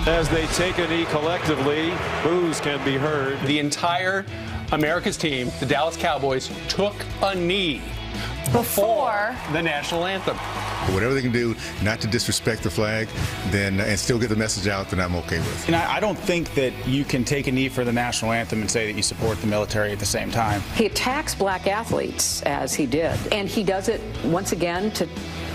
As they take a knee collectively, boos can be heard. The entire America's team, the Dallas Cowboys, took a knee before the national anthem. Whatever they can do not to disrespect the flag, then and still get the message out, then I'm okay with. And I don't think that you can take a knee for the national anthem and say that you support the military at the same time. He attacks black athletes, as he did, and he does it once again to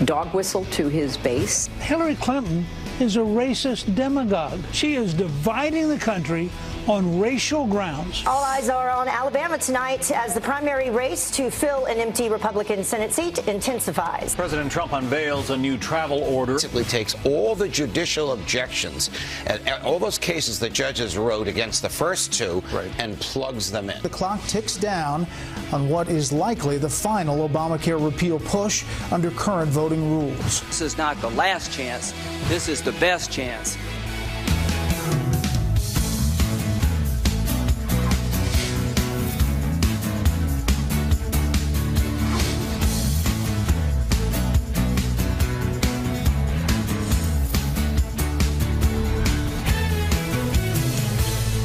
dog whistle to his base. Hillary Clinton is a racist demagogue. She is dividing the country on racial grounds. All eyes are on Alabama tonight as the primary race to fill an empty Republican Senate seat intensifies. President Trump unveils a new travel order. Basically takes all the judicial objections and all those cases that judges wrote against the first two and plugs them in. The clock ticks down on what is likely the final Obamacare repeal push under current voting rules. This is not the last chance. This is the best chance.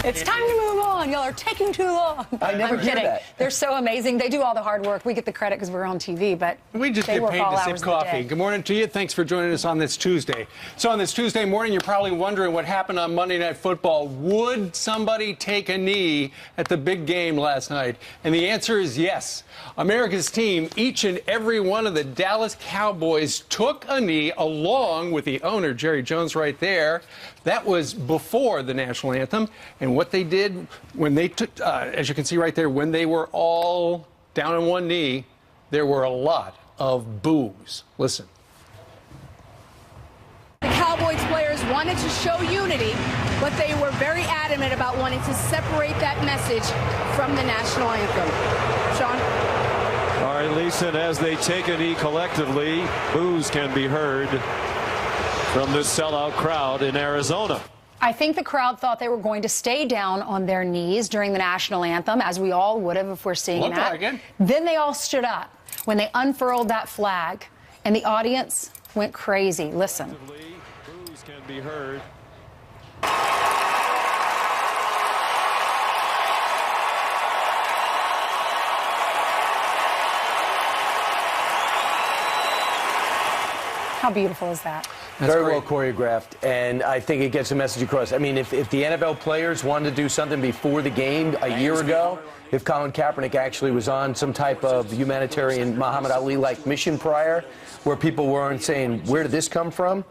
It's time to move on. Y'all are taking too long. I never hear that. They're so amazing. They do all the hard work. We get the credit because we're on TV, but we just they get work paid all to hours sip of the coffee. day. Good morning to you. Thanks for joining us on this Tuesday. So on this Tuesday morning, you're probably wondering what happened on Monday Night Football. Would somebody take a knee at the big game last night? And the answer is yes. America's team, each and every one of the Dallas Cowboys, took a knee along with the owner, Jerry Jones, right there. That was before the national anthem. And what they did when they took, as you can see right there, when they were all down on one knee, there were a lot of boos. Listen. The Cowboys players wanted to show unity, but they were very adamant about wanting to separate that message from the national anthem. Sean? All right, Lisa, and as they take a knee collectively, boos can be heard from this sellout crowd in Arizona. I think the crowd thought they were going to stay down on their knees during the national anthem, as we all would have if we're seeing Looked that. like it. Then they all stood up when they unfurled that flag, and the audience went crazy. Listen. Boos can be heard. How beautiful is that? Very well choreographed, and I think it gets a message across. I mean, if the NFL players wanted to do something before the game a year ago, if Colin Kaepernick actually was on some type of humanitarian Muhammad Ali-like mission prior, where people weren't saying, where did this come from?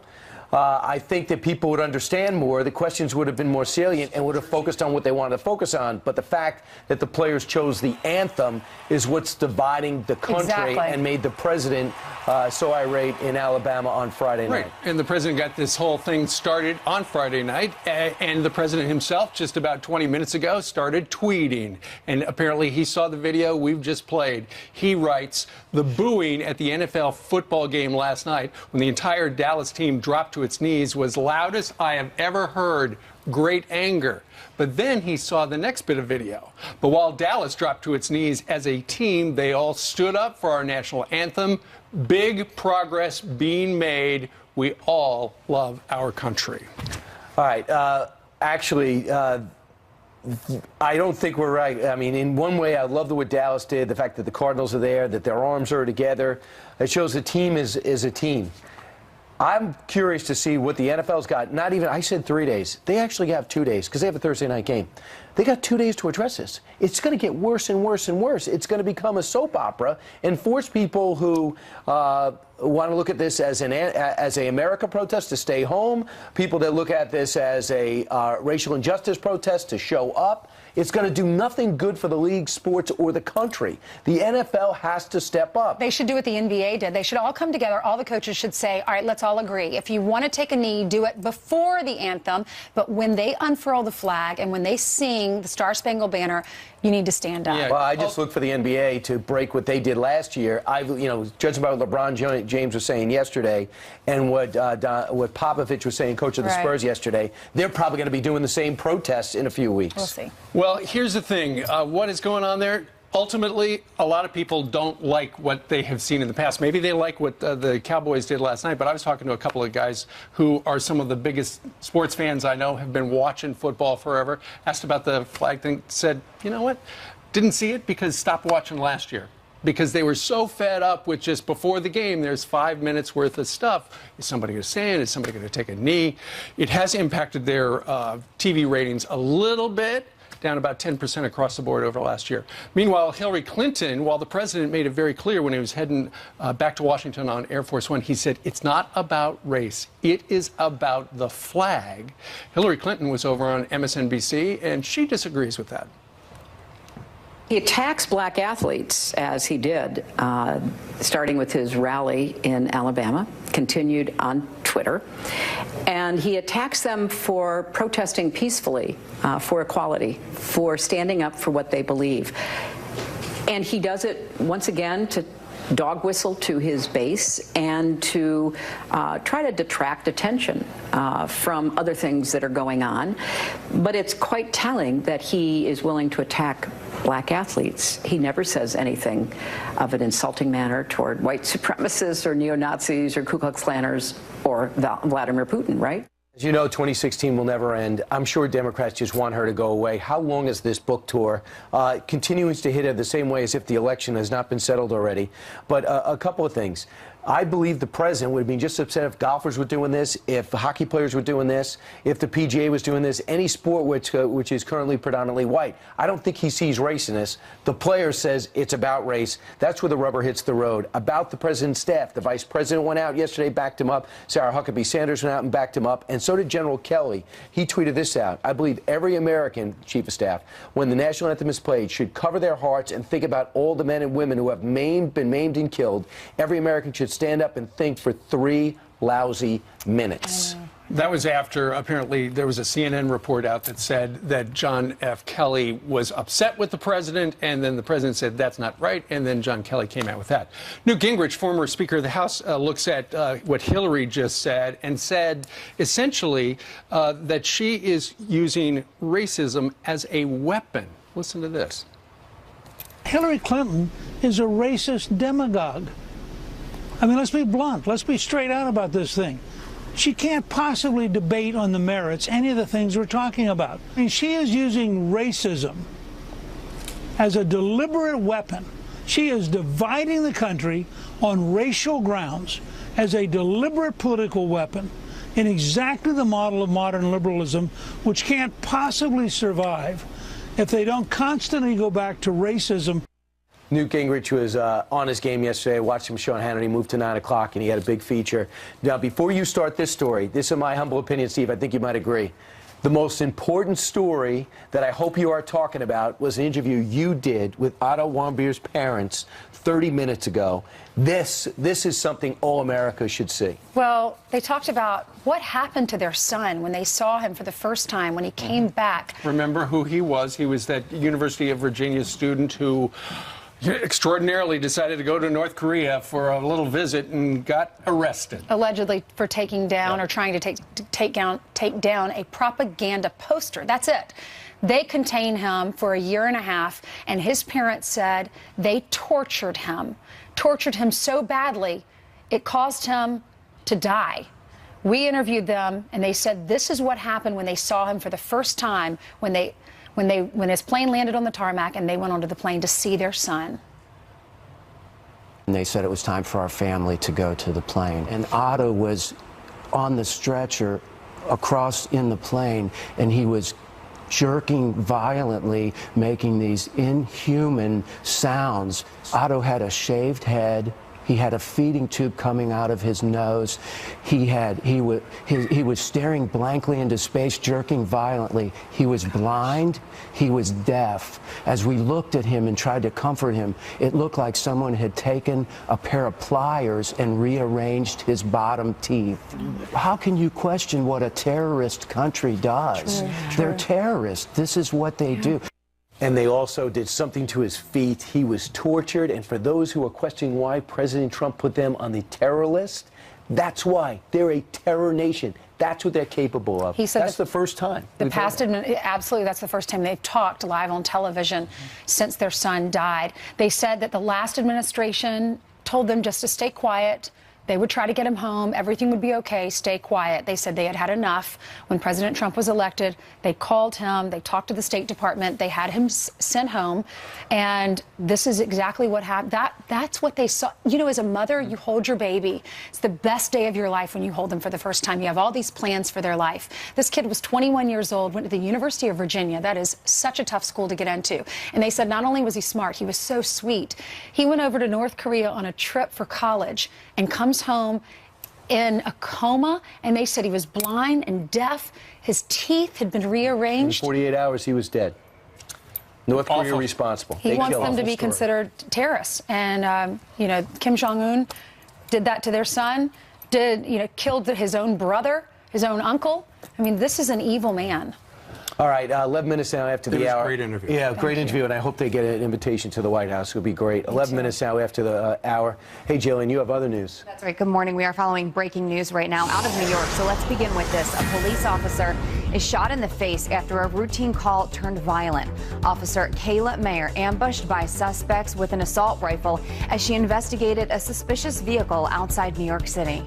I think that people would understand more. The questions would have been more salient and would have focused on what they wanted to focus on. But the fact that the players chose the anthem is what's dividing the country and made the president so irate in Alabama on Friday night. Right, and the president got this whole thing started on Friday night, and the president himself, just about 20 minutes ago, started tweeting. And apparently he saw the video we've just played. He writes, the booing at the NFL football game last night when the entire Dallas team dropped to its knees was loudest I have ever heard. Great anger. But then he saw the next bit of video. But while Dallas dropped to its knees as a team, they all stood up for our national anthem. Big progress being made. We all love our country. All right. Actually, I don't think we're right. I mean, in one way, I love what Dallas did, the fact that the Cardinals are there, that their arms are together. It shows the team is a team. I'm curious to see what the NFL's got. Not even, I said 3 days. They actually have 2 days because they have a Thursday night game. They got 2 days to address this. It's going to get worse and worse and worse. It's going to become a soap opera and force people who want to look at this as a America protest to stay home, people that look at this as a racial injustice protest to show up. It's going to do nothing good for the league, sports, or the country. The NFL has to step up. They should do what the NBA did. They should all come together. All the coaches should say, all right, let's all agree. If you want to take a knee, do it before the anthem. But when they unfurl the flag and when they sing the Star Spangled Banner, you need to stand up. Yeah. Well, I just look for the NBA to break what they did last year. Judging by what LeBron James was saying yesterday and what Popovich was saying, coach of the Spurs yesterday, they're probably going to be doing the same protests in a few weeks. We'll see. Well, here's the thing. What is going on there? ultimately, a lot of people don't like what they have seen in the past. Maybe they like what the Cowboys did last night, but I was talking to a couple of guys who are some of the biggest sports fans I know, have been watching football forever, asked about the flag thing, said, you know what, didn't see it because stopped watching last year. Because they were so fed up with just before the game, there's 5 minutes worth of stuff. Is somebody going to stand? Is somebody going to take a knee? It has impacted their TV ratings a little bit, down about 10% across the board over last year. Meanwhile, Hillary Clinton, while the president made it very clear when he was heading back to Washington on Air Force One, he said, it's not about race. It is about the flag. Hillary Clinton was over on MSNBC, and she disagrees with that. He attacks black athletes, as he did, starting with his rally in Alabama, continued on Twitter. And he attacks them for protesting peacefully, for equality, for standing up for what they believe. And he does it, once again, to dog whistle to his base and to try to detract attention from other things that are going on. But it's quite telling that he is willing to attack black athletes. He never says anything of an insulting manner toward white supremacists or neo-Nazis or Ku Klux Klanners or Vladimir Putin, right? As you know, 2016 will never end. I'm sure Democrats just want her to go away. How long is this book tour? Continuing to hit her the same way as if the election has not been settled already. But a couple of things. I believe the president would be just upset if golfers were doing this, if hockey players were doing this, if the PGA was doing this, any sport which is currently predominantly white. I don't think he sees race in this. The player says it's about race. That's where the rubber hits the road. About the president's staff, the vice president went out yesterday, backed him up. Sarah Huckabee Sanders went out and backed him up, and so did General Kelly. He tweeted this out. I believe every American chief of staff, when the national anthem is played, should cover their hearts and think about all the men and women who have been maimed and killed. Every American should stand up and think for 3 lousy minutes. That was after, apparently, there was a CNN report out that said that John F. Kelly was upset with the president, and then the president said that's not right, and then John Kelly came out with that. Newt Gingrich, former Speaker of the House, looks at what Hillary just said and said, essentially, that she is using racism as a weapon. Listen to this. Hillary Clinton is a racist demagogue. I mean, let's be blunt. Let's be straight out about this thing. She can't possibly debate on the merits any of the things we're talking about. I mean, she is using racism as a deliberate weapon. She is dividing the country on racial grounds as a deliberate political weapon in exactly the model of modern liberalism, which can't possibly survive if they don't constantly go back to racism. Newt Gingrich was on his game yesterday. I watched him show on Hannity, moved to 9 o'clock, and he had a big feature. Now, before you start this story, this is my humble opinion, Steve, I think you might agree. The most important story that I hope you are talking about was an interview you did with Otto Warmbier's parents 30 minutes ago. This is something all America should see. Well, they talked about what happened to their son when they saw him for the first time, when he came back. Remember who he was? He was that University of Virginia student who extraordinarily decided to go to North Korea for a little visit and got arrested. Allegedly for taking down or trying to take down a propaganda poster. That's it. They contained him for a year and a half, and his parents said they tortured him so badly it caused him to die. We interviewed them, and they said this is what happened when they saw him for the first time, when his plane landed on the tarmac and they went onto the plane to see their son. And they said it was time for our family to go to the plane. And Otto was on the stretcher across in the plane, and he was jerking violently, making these inhuman sounds. Otto had a shaved head. He had a feeding tube coming out of his nose. He was staring blankly into space, jerking violently. He was blind. He was deaf. As we looked at him and tried to comfort him, it looked like someone had taken a pair of pliers and rearranged his bottom teeth. How can you question what a terrorist country does? True. They're terrorists. This is what they do. And they also did something to his feet. He was tortured. And for those who are questioning why President Trump put them on the terror list, That's why. They're a terror nation. That's what they're capable of. He said that's the first time. Absolutely, that's the first time they've talked live on television since their son died. They said that the last administration told them just to stay quiet. They would try to get him home. Everything would be okay. Stay quiet. They said they had had enough. When President Trump was elected, they called him. They talked to the State Department. They had him sent home. And this is exactly what happened. That's what they saw. You know, as a mother, you hold your baby. It's the best day of your life when you hold them for the first time. You have all these plans for their life. This kid was 21 years old, went to the University of Virginia. That is such a tough school to get into. And they said not only was he smart, he was so sweet. He went over to North Korea on a trip for college and comes home in a coma, and they said he was blind and deaf. His teeth had been rearranged. In 48 hours, he was dead. North Korea responsible. He wants them to be considered terrorists. And, you know, Kim Jong-un did that to their son, killed his own brother, his own uncle. I mean, this is an evil man. All right, 11 minutes now after the hour. Great interview. Yeah, great interview, and I hope they get an invitation to the White House. It would be great. 11 minutes now after the hour. Hey, Jillian, you have other news. That's right. Good morning. We are following breaking news right now out of New York. So let's begin with this. A police officer is shot in the face after a routine call turned violent. Officer Kayla Mayer ambushed by suspects with an assault rifle as she investigated a suspicious vehicle outside New York City.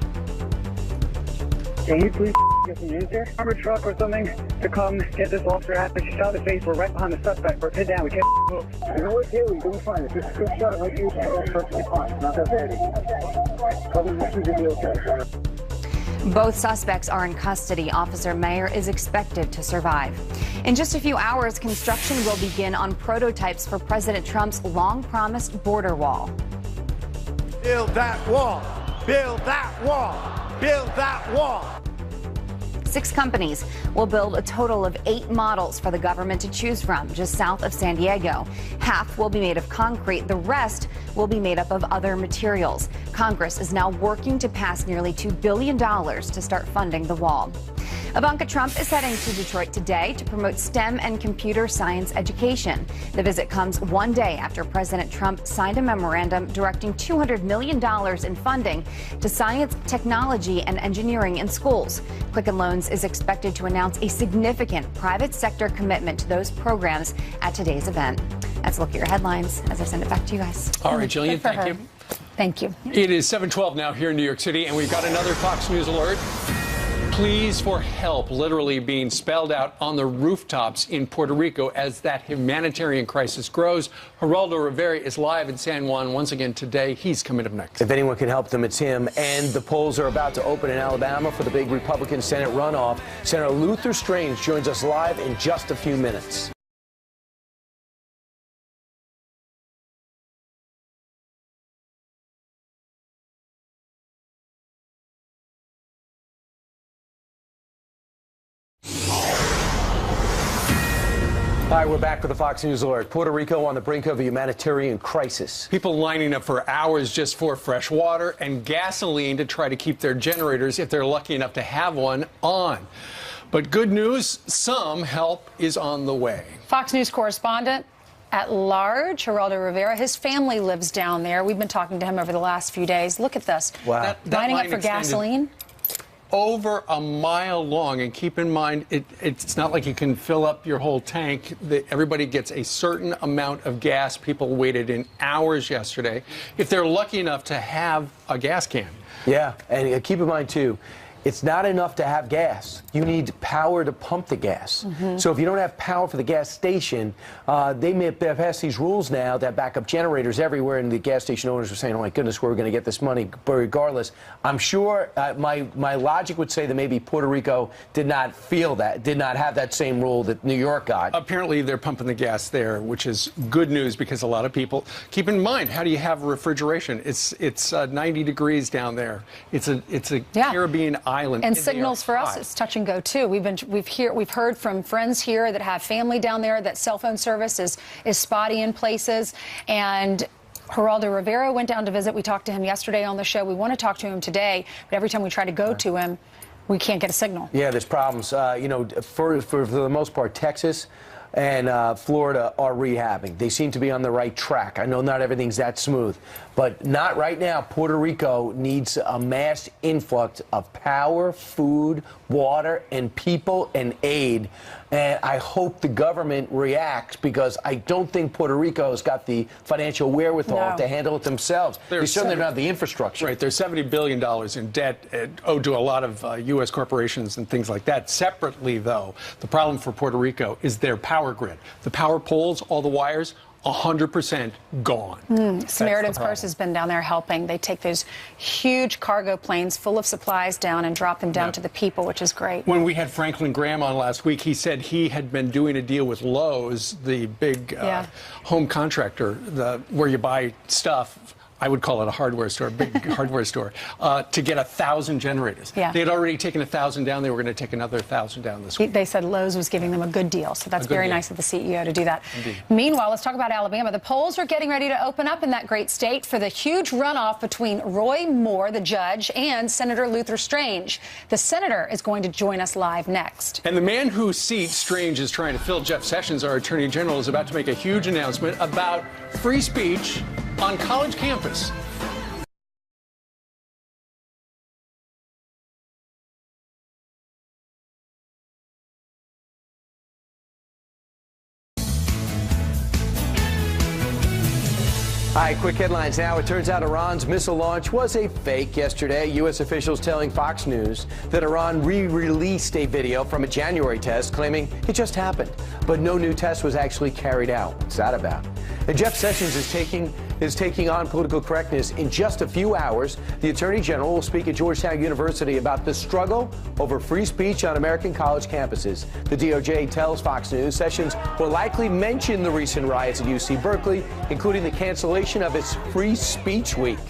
Can we please get some news there? Armored truck or something to come get this officer out. She shot in the face. We're right behind the suspect. We're pinned down. We can't move. You know what, Kaylee? Doing fine. If it's a good shot like you, that's perfectly fine. Not that bad. Probably missions will be okay. Both suspects are in custody. Officer Mayer is expected to survive. In just a few hours, construction will begin on prototypes for President Trump's long-promised border wall. Build that wall. Build that wall. Build that wall. 6 companies will build a total of 8 models for the government to choose from just south of San Diego. Half will be made of concrete. The rest will be made up of other materials. Congress is now working to pass nearly $2 billion to start funding the wall. Ivanka Trump is heading to Detroit today to promote STEM and computer science education. The visit comes one day after President Trump signed a memorandum directing $200 million in funding to science, technology, and engineering in schools. Quicken Loans is expected to announce a significant private sector commitment to those programs at today's event. That's a look at your headlines as I send it back to you guys. All right, Jillian, thank you. Thank you. It is 7:12 now here in New York City, and we've got another Fox News alert. Pleas for help literally being spelled out on the rooftops in Puerto Rico as that humanitarian crisis grows. Geraldo Rivera is live in San Juan once again today. He's coming up next. If anyone can help them, it's him. And the polls are about to open in Alabama for the big Republican Senate runoff. Senator Luther Strange joins us live in just a few minutes. Hi, we're back with the Fox News alert. Puerto Rico on the brink of a humanitarian crisis. People lining up for hours just for fresh water and gasoline to try to keep their generators, if they're lucky enough to have one, on. But good news, some help is on the way. Fox News correspondent at large, Geraldo Rivera, his family lives down there. We've been talking to him over the last few days. Look at this. Wow. Lining up for gasoline. Over a mile long, and keep in mind, it's not like you can fill up your whole tank. Everybody gets a certain amount of gas. People waited in hours yesterday, if they're lucky enough to have a gas can. Yeah, and keep in mind, too, it's not enough to have gas. You need power to pump the gas. Mm-hmm. So if you don't have power for the gas station, they may have passed these rules now that backup generators everywhere, and the gas station owners are saying, oh my goodness, where are we going to get this money? But regardless, I'm sure my logic would say that maybe Puerto Rico did not feel that, did not have that same rule that New York got. Apparently they're pumping the gas there, which is good news because a lot of people, keep in mind, how do you have refrigeration? It's 90 degrees down there. It's a Caribbean island. And signals for us, it's touch and go too. We've heard from friends here that have family down there that cell phone service is spotty in places. And Geraldo Rivera went down to visit. We talked to him yesterday on the show. We want to talk to him today, but every time we try to go to him, we can't get a signal. Yeah, there's problems. You know, for the most part, Texas, and Florida are rehabbing. They seem to be on the right track. I know not everything's that smooth, but not right now. Puerto Rico needs a mass influx of power, food, water, and people and aid. And I hope the government reacts, because I don't think Puerto Rico has got the financial wherewithal to handle it themselves. They certainly don't have the infrastructure. Right. There's $70 billion in debt owed to a lot of U.S. corporations and things like that. Separately, though, the problem for Puerto Rico is their power grid. The power poles, all the wires, 100% gone. Samaritan's Purse has been down there helping. They take those huge cargo planes full of supplies down and drop them down to the people, which is great. When we had Franklin Graham on last week, he said he had been doing a deal with Lowe's, the big home contractor, where you buy stuff. I would call it a hardware store, big hardware store, to get 1,000 generators. Yeah. They had already taken 1,000 down. They were going to take another 1,000 down this week. They said Lowe's was giving them a good deal, so that's very nice of the CEO to do that. Indeed. Meanwhile, let's talk about Alabama. The polls are getting ready to open up in that great state for the huge runoff between Roy Moore, the judge, and Senator Luther Strange. The senator is going to join us live next. And the man whose seat Strange is trying to fill, Jeff Sessions, our attorney general, is about to make a huge announcement about free speech on college campus. All right, quick headlines now. It turns out Iran's missile launch was a fake yesterday. U.S. officials telling Fox News that Iran re-released a video from a January test claiming it just happened, but no new test was actually carried out. What's that about? And Jeff Sessions is taking on political correctness in just a few hours. The Attorney General will speak at Georgetown University about the struggle over free speech on American college campuses. The DOJ tells Fox News Sessions will likely mention the recent riots at UC Berkeley, including the cancellation of its Free Speech Week.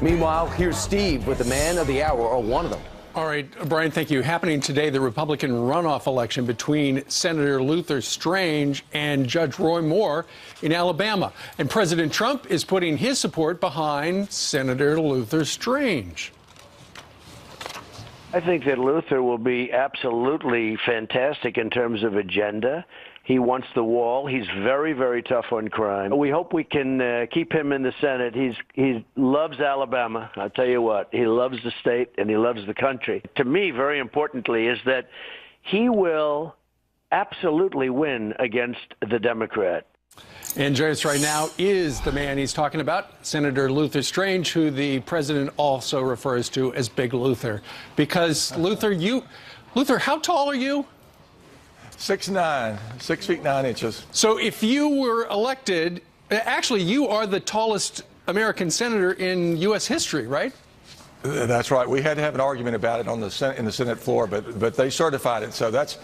Meanwhile, here's Steve with the man of the hour, or one of them. All right, Brian, thank you. Happening today, the Republican runoff election between Senator Luther Strange and Judge Roy Moore in Alabama. And President Trump is putting his support behind Senator Luther Strange. I think that Luther will be absolutely fantastic in terms of agenda. He wants the wall. He's very, very tough on crime. We hope we can keep him in the Senate. He loves Alabama. I'll tell you what, he loves the state and he loves the country. To me, very importantly, is that he will absolutely win against the Democrat. And joining us right now is the man he's talking about, Senator Luther Strange, who the president also refers to as Big Luther. Because, Luther, how tall are you? 6'9", 6 feet 9 inches. So if you were elected, actually, you are the tallest American senator in U.S. history, right? That's right. We had to have an argument about it on the in the Senate floor, but they certified it. So that's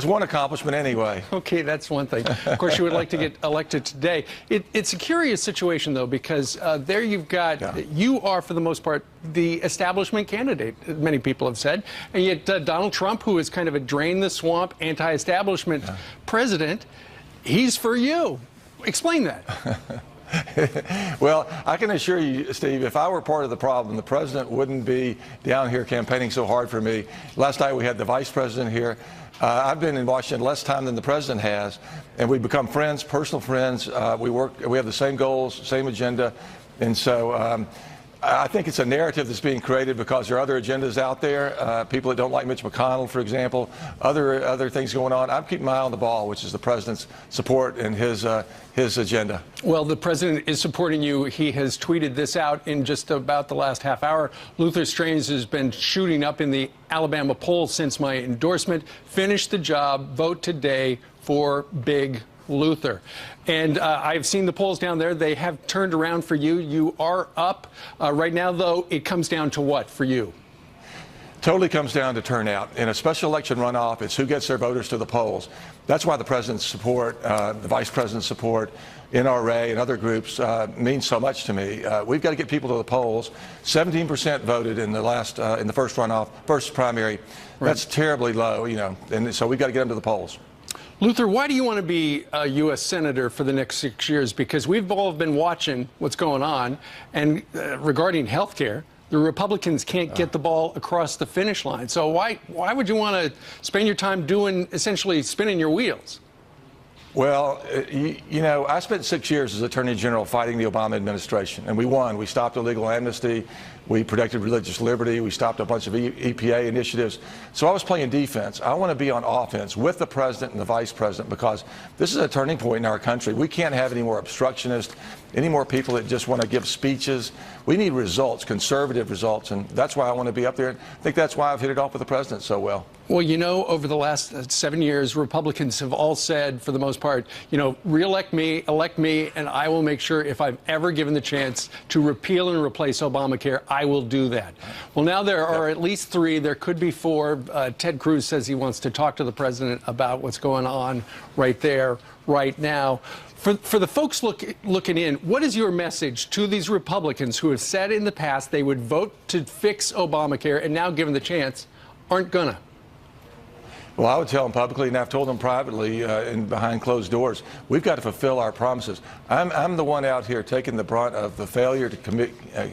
one accomplishment anyway. Okay, that's one thing. Of course, you would like to get elected today. It's a curious situation, though, because there you've got, you are, for the most part, the establishment candidate, many people have said, and yet Donald Trump, who is kind of a drain-the-swamp, anti-establishment president, he's for you. Explain that. Well, I can assure you, Steve, if I were part of the problem, the president wouldn't be down here campaigning so hard for me. Last night we had the vice president here. I've been in Washington less time than the president has, and we've become friends, personal friends. We have the same goals, same agenda, and so I think it's a narrative that's being created because there are other agendas out there, people that don't like Mitch McConnell, for example, other things going on. I'm keeping my eye on the ball, which is the president's support and his agenda. Well, the president is supporting you. He has tweeted this out in just about the last half hour. Luther Strange has been shooting up in the Alabama polls since my endorsement. Finish the job. Vote today for Big Luther. And I've seen the polls down there. They have turned around for you. You are up. Right now, though, it comes down to what for you? Totally comes down to turnout. In a special election runoff, it's who gets their voters to the polls. That's why the president's support, the vice president's support, NRA and other groups means so much to me. We've got to get people to the polls. 17% voted in the in the first runoff, first primary. Right. That's terribly low, you know, and so we've got to get them to the polls. Luther, why do you want to be a U.S. Senator for the next 6 years? Because we've all been watching what's going on, and regarding health care, the Republicans can't get the ball across the finish line. So why would you want to spend your time doing, essentially spinning your wheels? Well, you know, I spent 6 years as Attorney General fighting the Obama administration, and we won. We stopped illegal amnesty. We protected religious liberty. We stopped a bunch of EPA initiatives. So I was playing defense. I want to be on offense with the president and the vice president, because this is a turning point in our country. We can't have any more obstructionists, any more people that just want to give speeches. We need results, conservative results, and that's why I want to be up there. I think that's why I've hit it off with the president so well. Well, you know, over the last 7 years, Republicans have all said, for the most part, you know, re-elect me, elect me, and I will make sure if I've ever given the chance to repeal and replace Obamacare, I will do that. Well, now there are at least 3. There could be 4. Ted Cruz says he wants to talk to the president about what's going on right there, right now. For the folks looking in, what is your message to these Republicans who have said in the past they would vote to fix Obamacare and now, given the chance, aren't gonna? Well, I would tell them publicly, and I've told them privately and behind closed doors, we've got to fulfill our promises. I'm the one out here taking the brunt of the failure to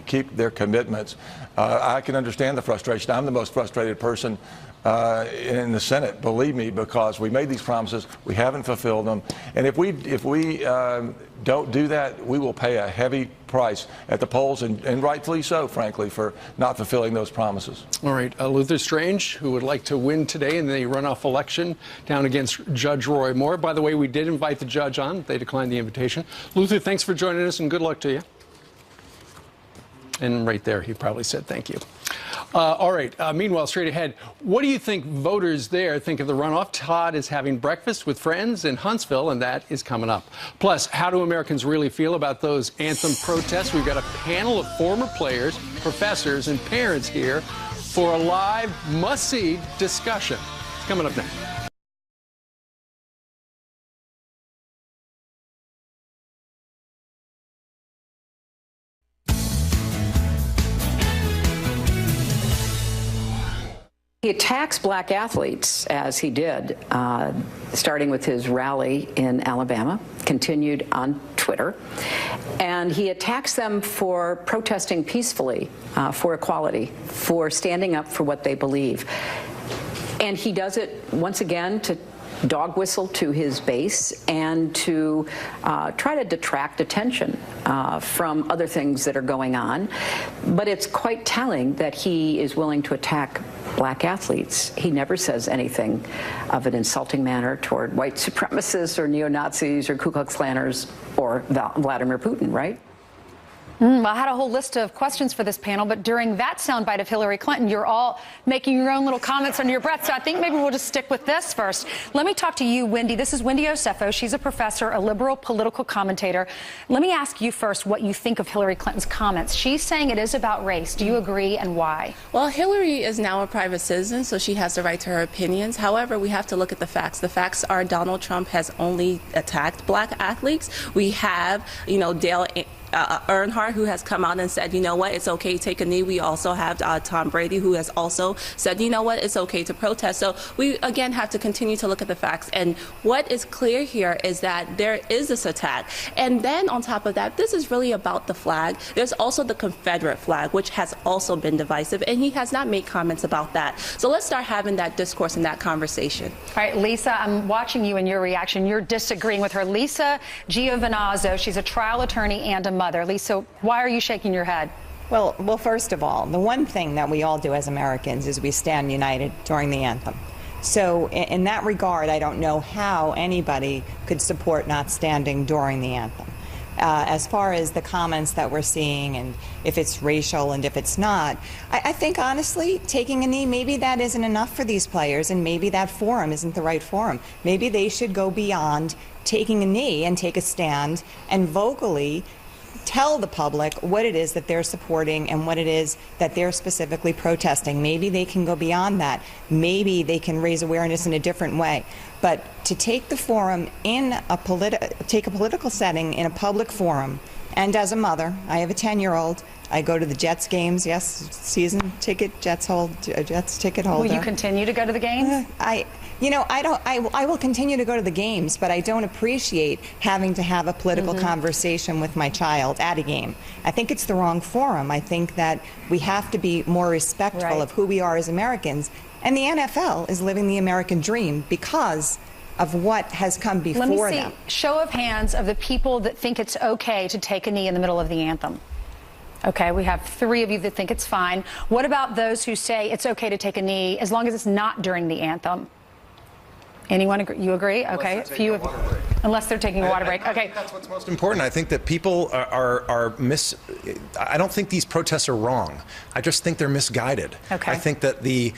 keep their commitments. I can understand the frustration. I'm the most frustrated person in the Senate, believe me, because we made these promises, we haven't fulfilled them, and if we don't do that, we will pay a heavy price at the polls, and rightfully so, frankly, for not fulfilling those promises. All right, Luther Strange, who would like to win today in the runoff election down against Judge Roy Moore. By the way, we did invite the judge on. They declined the invitation. Luther, thanks for joining us, and good luck to you. And right there, he probably said thank you. All right. Meanwhile, straight ahead, what do you think voters there think of the runoff? Todd is having breakfast with friends in Huntsville, and that is coming up. Plus, how do Americans really feel about those anthem protests? We've got a panel of former players, professors, and parents here for a live, must-see discussion. It's coming up next. He attacks black athletes, as he did, starting with his rally in Alabama, continued on Twitter, and he attacks them for protesting peacefully, for equality, for standing up for what they believe. And he does it, once again, to dog whistle to his base and to try to detract attention from other things that are going on. But it's quite telling that he is willing to attack black athletes. He never says anything of an insulting manner toward white supremacists or neo-Nazis or Ku Klux Klanners or Vladimir Putin, right? Well, I had a whole list of questions for this panel, but during that soundbite of Hillary Clinton, you're all making your own little comments under your breath. So I think maybe we'll just stick with this first. Let me talk to you, Wendy. This is Wendy Osefo. She's a professor, a liberal political commentator. Let me ask you first what you think of Hillary Clinton's comments. She's saying it is about race. Do you agree, and why? Well, Hillary is now a private citizen, so she has the right to her opinions. However, we have to look at the facts. The facts are Donald Trump has only attacked black athletes. We have, Dale Earnhardt, who has come out and said, you know what, it's okay to take a knee. We also have Tom Brady, who has also said, you know what, it's okay to protest. So we, again, have to continue to look at the facts. And what is clear here is that there is this attack. And then on top of that, this is really about the flag. There's also the Confederate flag, which has also been divisive, and he has not made comments about that. So let's start having that discourse and that conversation. All right, Lisa, I'm watching you and your reaction. You're disagreeing with her. Lisa Giovinazzo, she's a trial attorney and a mother. Lisa, why are you shaking your head? Well, first of all, the one thing that we all do as Americans is we stand united during the anthem. So in that regard, I don't know how anybody could support not standing during the anthem. As far as the comments that we're seeing and if it's racial and if it's not, I think honestly, taking a knee, maybe that isn't enough for these players, and maybe that forum isn't the right forum. Maybe they should go beyond taking a knee and take a stand and vocally tell the public what it is that they're supporting and what it is that they're specifically protesting. Maybe they can go beyond that. Maybe they can raise awareness in a different way. But to take the forum in take a political setting in a public forum, and as a mother, I have a 10-year-old. I go to the Jets games. Yes, season ticket, Jets ticket holder. Will you continue to go to the games? I will continue to go to the games, but I don't appreciate having to have a political conversation with my child at a game. I think it's the wrong forum. I think that we have to be more respectful of who we are as Americans. And the NFL is living the American dream because of what has come before Let me see. them. Show of hands of the people that think it's okay to take a knee in the middle of the anthem. Okay, we have 3 of you that think it's fine. What about those who say it's okay to take a knee as long as it's not during the anthem? Anyone agree? You agree? Okay. Unless they're taking a water break. Okay. That's what's most important. I think that people I don't think these protests are wrong. I just think they're misguided. Okay. I think that the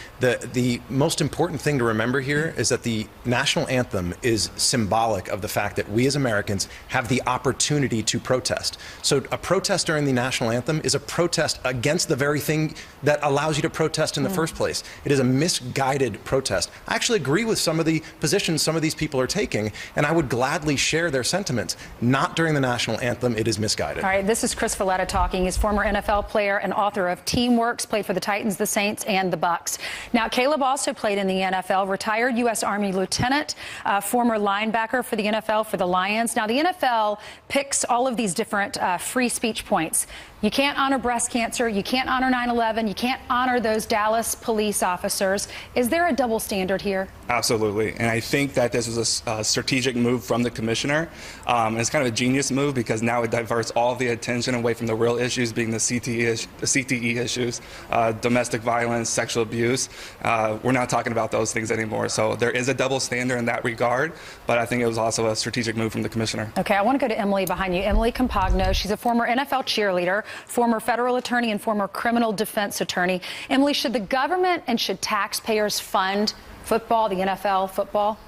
most important thing to remember here is that the national anthem is symbolic of the fact that we as Americans have the opportunity to protest. So a protest during the national anthem is a protest against the very thing that allows you to protest in the first place. It is a misguided protest. I actually agree with some of the positions some of these people are taking, and I would gladly share their sentiments. Not during the national anthem. It is misguided. All right, this is Chris Valletta talking. He's former NFL player and author of Teamworks, played for the Titans, the Saints, and the Bucks. Now, Caleb also played in the NFL, retired U.S. Army lieutenant, former linebacker for the NFL for the Lions. Now, the NFL picks all of these different free speech points. You can't honor breast cancer. You can't honor 9/11. You can't honor those Dallas police officers. Is there a double standard here? Absolutely. And I think that this was a strategic move from the commissioner. It's kind of a genius move because now it diverts all the attention away from the real issues, being the CTE issues, domestic violence, sexual abuse. We're not talking about those things anymore. So there is a double standard in that regard, but I think it was also a strategic move from the commissioner. Okay, I want to go to Emily behind you. Emily Campagno, she's a former NFL cheerleader, former federal attorney, and former criminal defense attorney. Emily, should the government and should taxpayers fund football, the NFL football?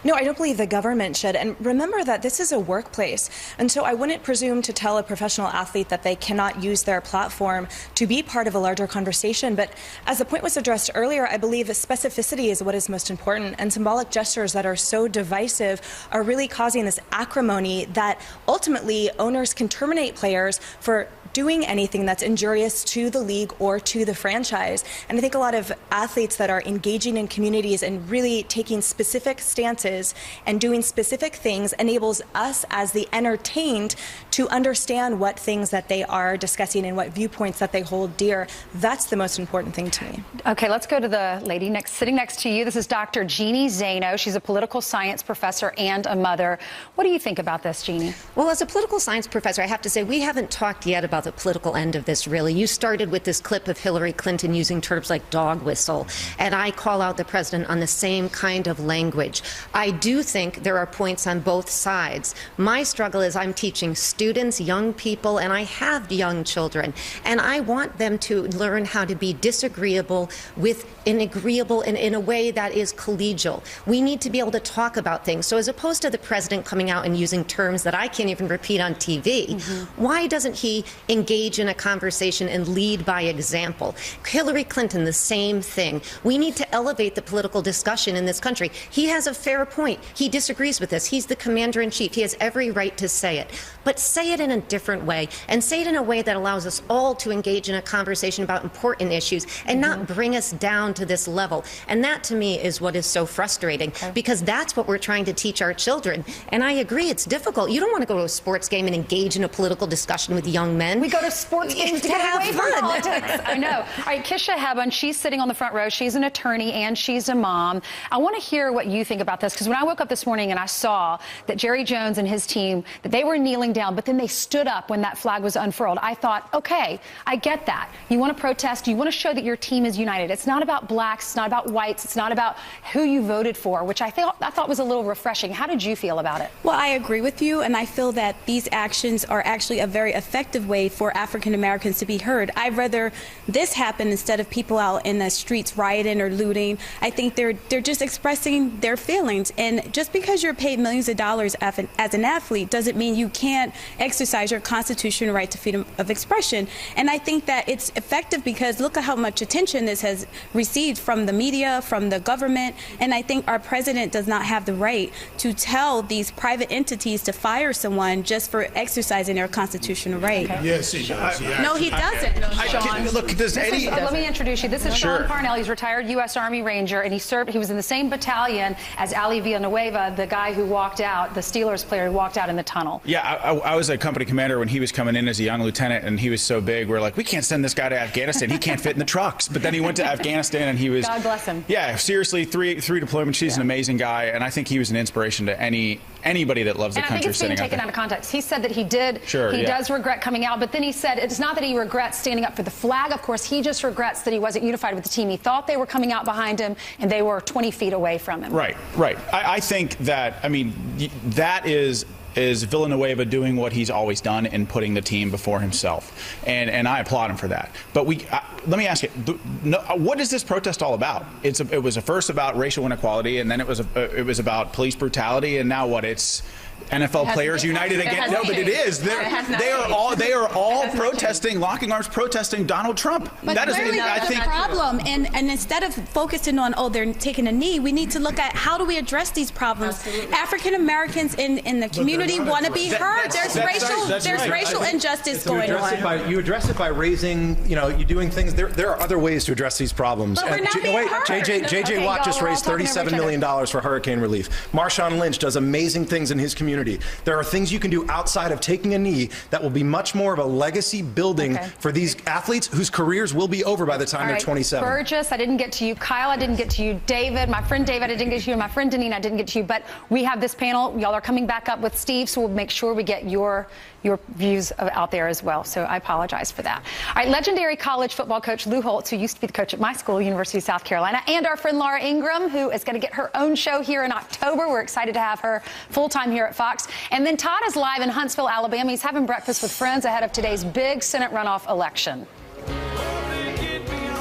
No, I don't believe the government should. And remember that this is a workplace. And so I wouldn't presume to tell a professional athlete that they cannot use their platform to be part of a larger conversation. But as the point was addressed earlier, I believe specificity is what is most important. And symbolic gestures that are so divisive are really causing this acrimony that ultimately owners can terminate players for doing anything that's injurious to the league or to the franchise. And I think a lot of athletes that are engaging in communities and really taking specific stances and doing specific things enables us as the entertained to understand what things that they are discussing and what viewpoints that they hold dear. That's the most important thing to me. Okay, let's go to the lady sitting next to you. This is Dr. Jeannie Zaino. She's a political science professor and a mother. What do you think about this, Jeannie? Well, as a political science professor, I have to say we haven't talked yet about the political end of this, really. You started with this clip of Hillary Clinton using terms like dog whistle, and I call out the president on the same kind of language. I do think there are points on both sides. My struggle is I'm teaching students, young people, and I have young children, and I want them to learn how to be disagreeable with an agreeable and in a way that is collegial. We need to be able to talk about things. So as opposed to the president coming out and using terms that I can't even repeat on TV, why doesn't he engage in a conversation and lead by example? Hillary Clinton, the same thing. We need to elevate the political discussion in this country. He has a fair point. He disagrees with this. He's the commander-in-chief. He has every right to say it. But say it in a different way, and say it in a way that allows us all to engage in a conversation about important issues and not bring us down to this level. And that, to me, is what is so frustrating, because that's what we're trying to teach our children. And I agree, it's difficult. You don't want to go to a sports game and engage in a political discussion with young men. We go to sports games to have get away from fun. politics. I know. All right, Kisha Hebben, she's sitting on the front row. She's an attorney and she's a mom. I want to hear what you think about this, because when I woke up this morning and I saw that Jerry Jones and his team, that they were kneeling down, but then they stood up when that flag was unfurled. I thought, okay, I get that. You want to protest. You want to show that your team is united. It's not about blacks. It's not about whites. It's not about who you voted for, which I thought was a little refreshing. How did you feel about it? Well, I agree with you, and I feel that these actions are actually a very effective way for African Americans to be heard. I'd rather this happen instead of people out in the streets rioting or looting. I think they're just expressing their feelings, and just because you're paid millions of dollars as an athlete doesn't mean you can't exercise your constitutional right to freedom of expression. And I think that it's effective because look at how much attention this has received from the media, from the government, and I think our president does not have the right to tell these private entities to fire someone just for exercising their constitutional right. Okay. Yes, he does. No, he doesn't, Sean. Look, does Eddie... Let me introduce you. This is Sure. Sean Parnell. He's retired U.S. Army Ranger, and he was in the same battalion as Ali Villanueva, the guy who walked out, the Steelers player who walked out in the tunnel. Yeah, I was a company commander when he was coming in as a young lieutenant, and he was so big, we're like, we can't send this guy to Afghanistan. He can't fit in the trucks. But then he went to Afghanistan, and he was... God bless him. Yeah, seriously, three deployments. He's an amazing guy, and I think he was an inspiration to anybody that loves the And I country think it's being sitting out taken there. out of context. He said that he does regret coming out, but then he said it's not that he regrets standing up for the flag. Of course, he just regrets that he wasn't unified with the team. He thought they were coming out behind him, and they were 20 feet away from him. Right. I think that, that is Villanueva doing what he's always done and putting the team before himself. And I applaud him for that. But let me ask you, what is this protest all about? It was first about racial inequality, and then it was about police brutality, and now what? It's NFL players united against. No, but it is. They are all protesting, locking arms, protesting Donald Trump. But that is, clearly that's the problem. And instead of focusing on, they're taking a knee, we need to look at how do we address these problems. African Americans in the community want to be heard. There's racial injustice going on. You address it by raising, you doing things. There are other ways to address these problems. But we're not being heard. JJ Watt just raised $37 million for hurricane relief. Marshawn Lynch does amazing things in his community. There are things you can do outside of taking a knee that will be much more of a legacy building for these athletes whose careers will be over by the time they're 27. Burgess, I didn't get to you. Kyle, I didn't get to you. David, my friend David, I didn't get to you. And my friend Deneen, I didn't get to you. But we have this panel. Y'all are coming back up with Steve, so we'll make sure we get your views out there as well. So I apologize for that. All right, legendary college football coach Lou Holtz, who used to be the coach at my school, University of South Carolina, and our friend Laura Ingraham, who is going to get her own show here in October. We're excited to have her full-time here at Fox. And then Todd is live in Huntsville, Alabama. He's having breakfast with friends ahead of today's big Senate runoff election.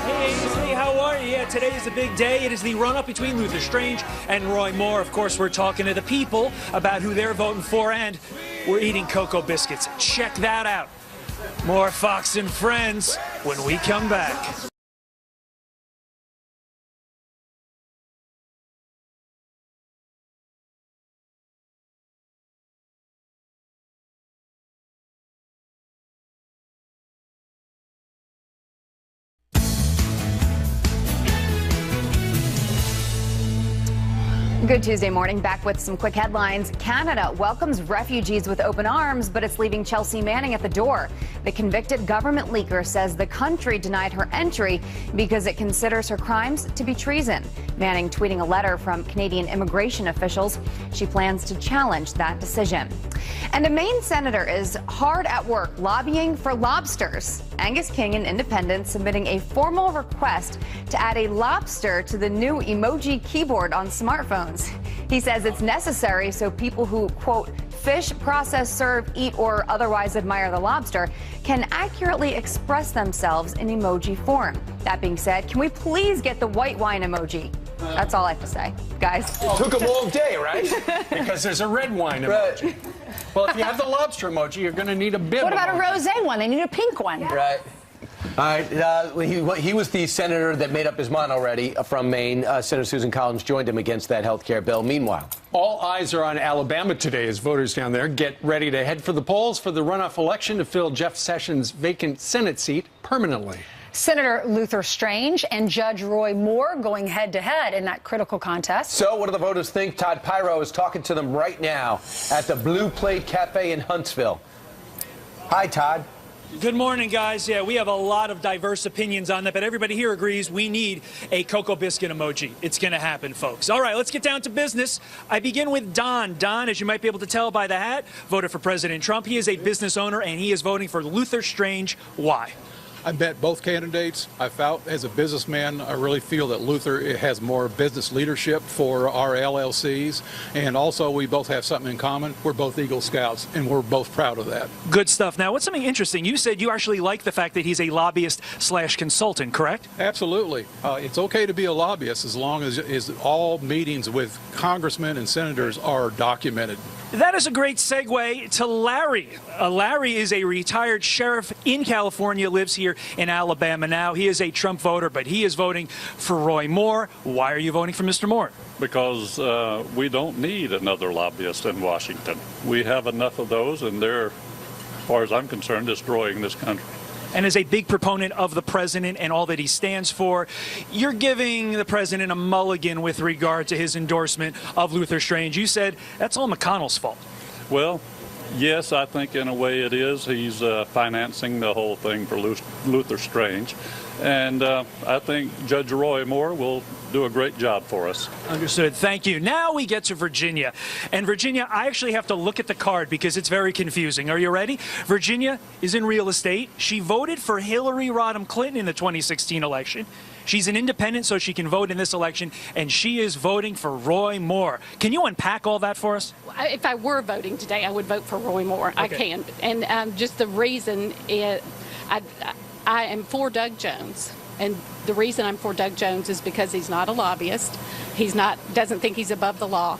Hey, how are you? Yeah, today is a big day. It is the run-up between Luther Strange and Roy Moore. Of course, we're talking to the people about who they're voting for, and we're eating Cocoa Biscuits. Check that out. More Fox and Friends when we come back. Good Tuesday morning. Back with some quick headlines. Canada welcomes refugees with open arms, but it's leaving Chelsea Manning at the door. The convicted government leaker says the country denied her entry because it considers her crimes to be treason. Manning tweeting a letter from Canadian immigration officials. She plans to challenge that decision. And a Maine senator is hard at work lobbying for lobsters. Angus King, an independent, submitting a formal request to add a lobster to the new emoji keyboard on smartphones. He says it's necessary so people who, quote, fish, process, serve, eat, or otherwise admire the lobster can accurately express themselves in emoji form. That being said, can we please get the white wine emoji? That's all I have to say, guys. It took them all day, right? Because there's a red wine emoji. Well, if you have the lobster emoji, you're going to need a bib. What about a rosé one? They need a pink one. Right. All right. He was the senator that made up his mind already from Maine. Senator Susan Collins joined him against that health care bill. Meanwhile, all eyes are on Alabama today as voters down there get ready to head for the polls for the runoff election to fill Jeff Sessions' vacant Senate seat permanently. Senator Luther Strange and Judge Roy Moore going head-to-head in that critical contest. So what do the voters think? Todd Pyro is talking to them right now at the Blue Plate Cafe in Huntsville. Hi, Todd. Good morning, guys. Yeah, we have a lot of diverse opinions on that, but everybody here agrees we need a Cocoa Biscuit emoji. It's going to happen, folks. All right, let's get down to business. I begin with Don. Don, as you might be able to tell by the hat, voted for President Trump. He is a business owner, and he is voting for Luther Strange. Why? I met both candidates. I felt, as a businessman, I really feel that Luther has more business leadership for our LLCs. And also, we both have something in common. We're both Eagle Scouts, and we're both proud of that. Good stuff. Now, what's something interesting? You said you actually like the fact that he's a lobbyist/consultant, correct? Absolutely. It's okay to be a lobbyist as long as all meetings with congressmen and senators are documented. That is a great segue to Larry. Larry is a retired sheriff in California, lives here in Alabama now. He is a Trump voter, but he is voting for Roy Moore. Why are you voting for Mr. Moore? Because we don't need another lobbyist in Washington. We have enough of those, and they're far as I'm concerned, destroying this country. And as a big proponent of the president and all that he stands for, you're giving the president a mulligan with regard to his endorsement of Luther Strange. You said that's all McConnell's fault. Well, yes, I think in a way it is. He's financing the whole thing for Luther Strange. And I think Judge Roy Moore will do a great job for us. Understood. Thank you. Now we get to Virginia. And Virginia, I actually have to look at the card because it's very confusing. Are you ready? Virginia is in real estate. She voted for Hillary Rodham Clinton in the 2016 election. She's an independent, so she can vote in this election, and she is voting for Roy Moore. Can you unpack all that for us? If I were voting today, I would vote for Roy Moore. Okay. I can. And just the reason is I am for Doug Jones. And the reason I'm for Doug Jones is because he's not a lobbyist. Doesn't think he's above the law.